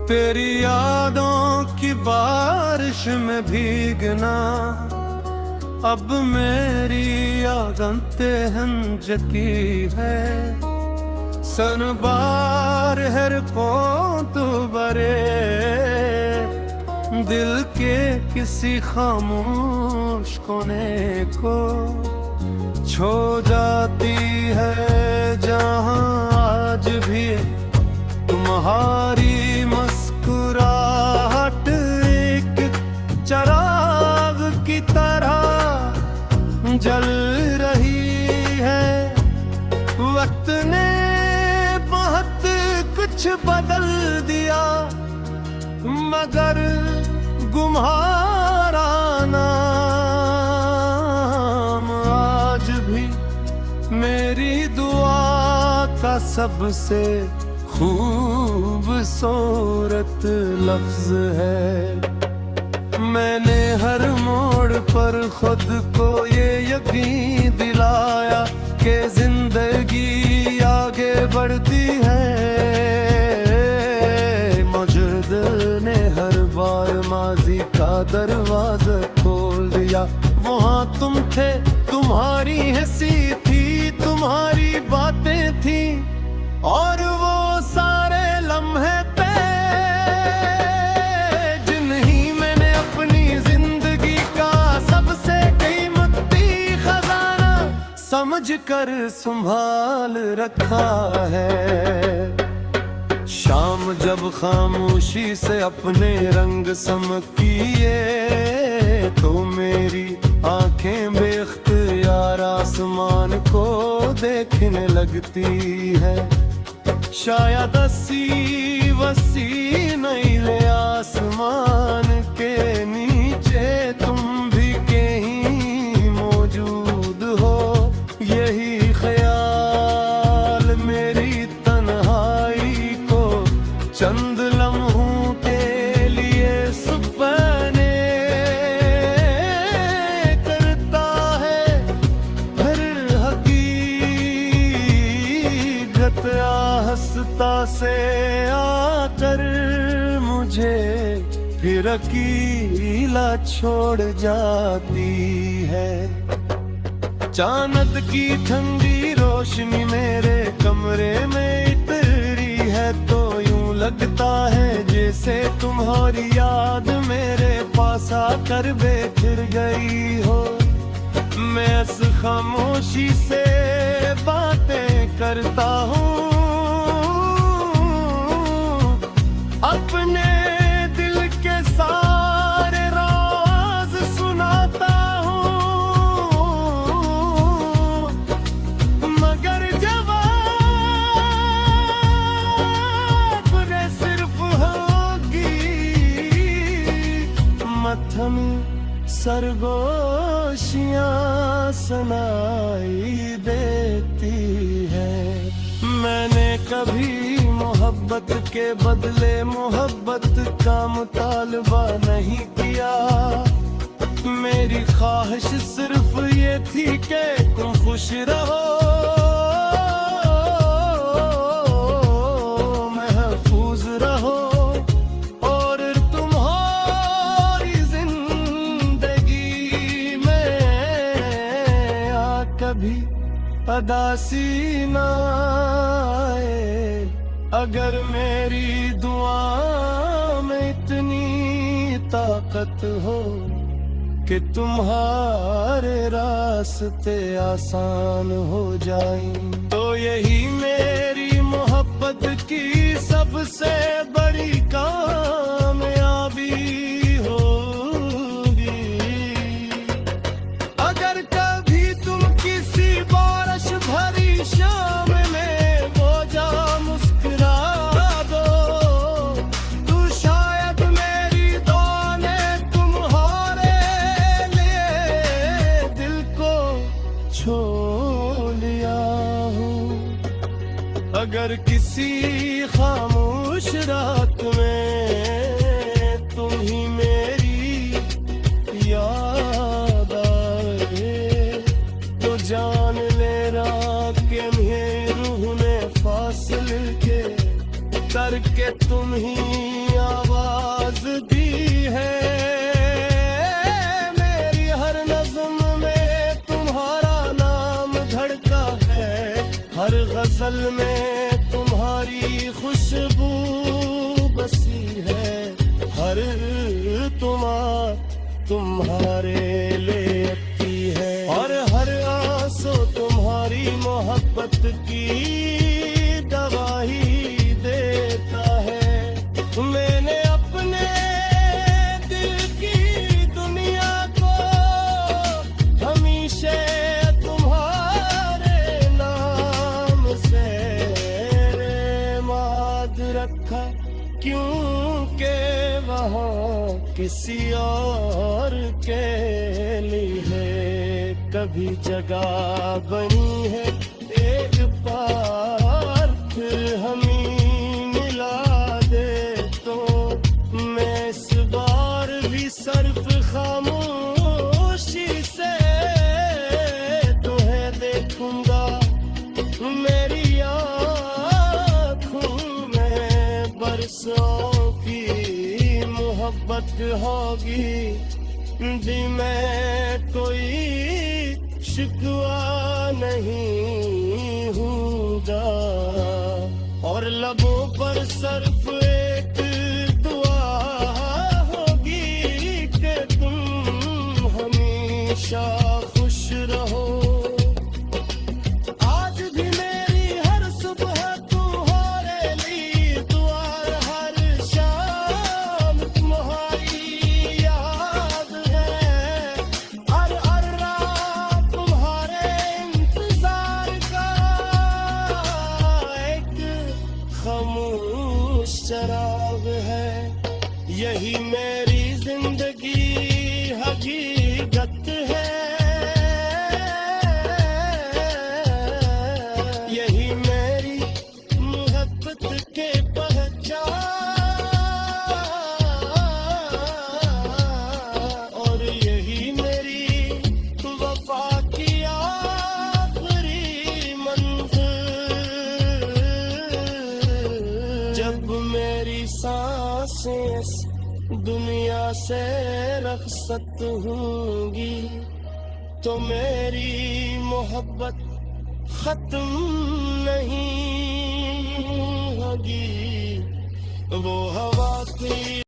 तेरी यादों की बारिश में भीगना अब मेरी यादंते हंजती है। सन बार हर तू बरे दिल के किसी खामोश कोने को छो जाती है, जहां आज भी तुम्हारी मुस्कुराहट एक चिराग की तरह जल रही है। वक्त ने बहुत कुछ बदल दिया मगर तुम्हारा नाम आज भी मेरी दुआ का सबसे खूबसूरत लफ्ज है। मैंने हर मोड़ पर खुद को ये यकीन दिलाया कि जिंदगी आगे बढ़ती है। मुझे दिल ने हर बार माजी का दरवाजा खोल दिया। वहाँ तुम थे, तुम्हारी हंसी थी, तुम्हारी बातें थी और वो सारे लम्हे थे जिन्हीं मैंने अपनी जिंदगी का सबसे कीमती खजाना समझ कर संभाल रखा है। शाम जब खामोशी से अपने रंग समकिए तो मेरी आंखें बेख्तियार आसमान को देखने लगती है। शायद अस्सी वसी नीले आसमान के नीचे तुम भी कहीं मौजूद हो। यही ख्याल मेरी तन्हाई को चंद लम्हों के लिए सुपने करता है। हर हकीकत हंसता से आकर मुझे फिर अकेला छोड़ जाती है। चांद की ठंडी रोशनी मेरे कमरे में इतरी है तो यूं लगता है जैसे तुम्हारी याद मेरे पास आकर बैठ गई हो। मैं इस खामोशी से बातें करता हूँ, अपने दिल के सारे राज सुनाता हूँ, मगर जवाब सिर्फ होगी मत्थम सरगोशियाँ सुनाई देती है। मैंने कभी मोहब्बत के बदले मोहब्बत का मुतालबा नहीं किया। मेरी ख्वाहिश सिर्फ ये थी कि तुम खुश रहो, महफूज रहो और तुम्हारी जिंदगी में कभी अदासी न आए। अगर मेरी दुआ में इतनी ताकत हो कि तुम्हारे रास्ते आसान हो जाएं, तो यही मेरी मोहब्बत की सबसे बड़ी कामयाबी होगी। अगर कभी तुम किसी बारिश भरी शाम में वो जा मुस्कुरा दो तो शायद मेरी दुआ ने तुम्हारे लिए दिल को छू लिया हो। अगर किसी खामोश रात में तुम ही मेरी याद आए तो जान लेना कि रूह ने फासिल के करके तुम ही है। मेरी हर नज़्म में तुम्हारा नाम धड़का है, हर गजल में तुम्हारी खुशबू बसी है। हर तुम्हारे लेती है, और हर आंसू तुम्हारी मोहब्बत की गवाही देता है। मैंने अपने दिल की दुनिया को हमेशा तुम्हारे नाम से माद रखा, क्योंकि वहाँ किसी और के लिए कभी जगह बनी है। एक बार फिर हमें मिला दे तो मैं इस बार भी सर्फ खामोशी से तुम्हें देखूंगा। मेरी आँखों में बरसों की मोहब्बत होगी, जी मैं कोई शिकवा नहीं हूँगा। और लबों पर सिर्फ एक दुआ होगी कि तुम हमेशा खुश रहो। आज भी मेरी हर सुबह तुम्हारे लिए दुआ, हर शाम तुम्हारी याद है। हर रात तुम्हारे इंतजार का एक खामोश चराग है। यही मेरी जिंदगी हकीकत है, यही मेरी मोहब्बत के पहचान, और यही मेरी वफा की आखिरी मंजिल। जब मेरी सांसें इस दुनिया से रखसत होंगी तो मेरी मोहब्बत खत्म नहीं होगी। वो हवा की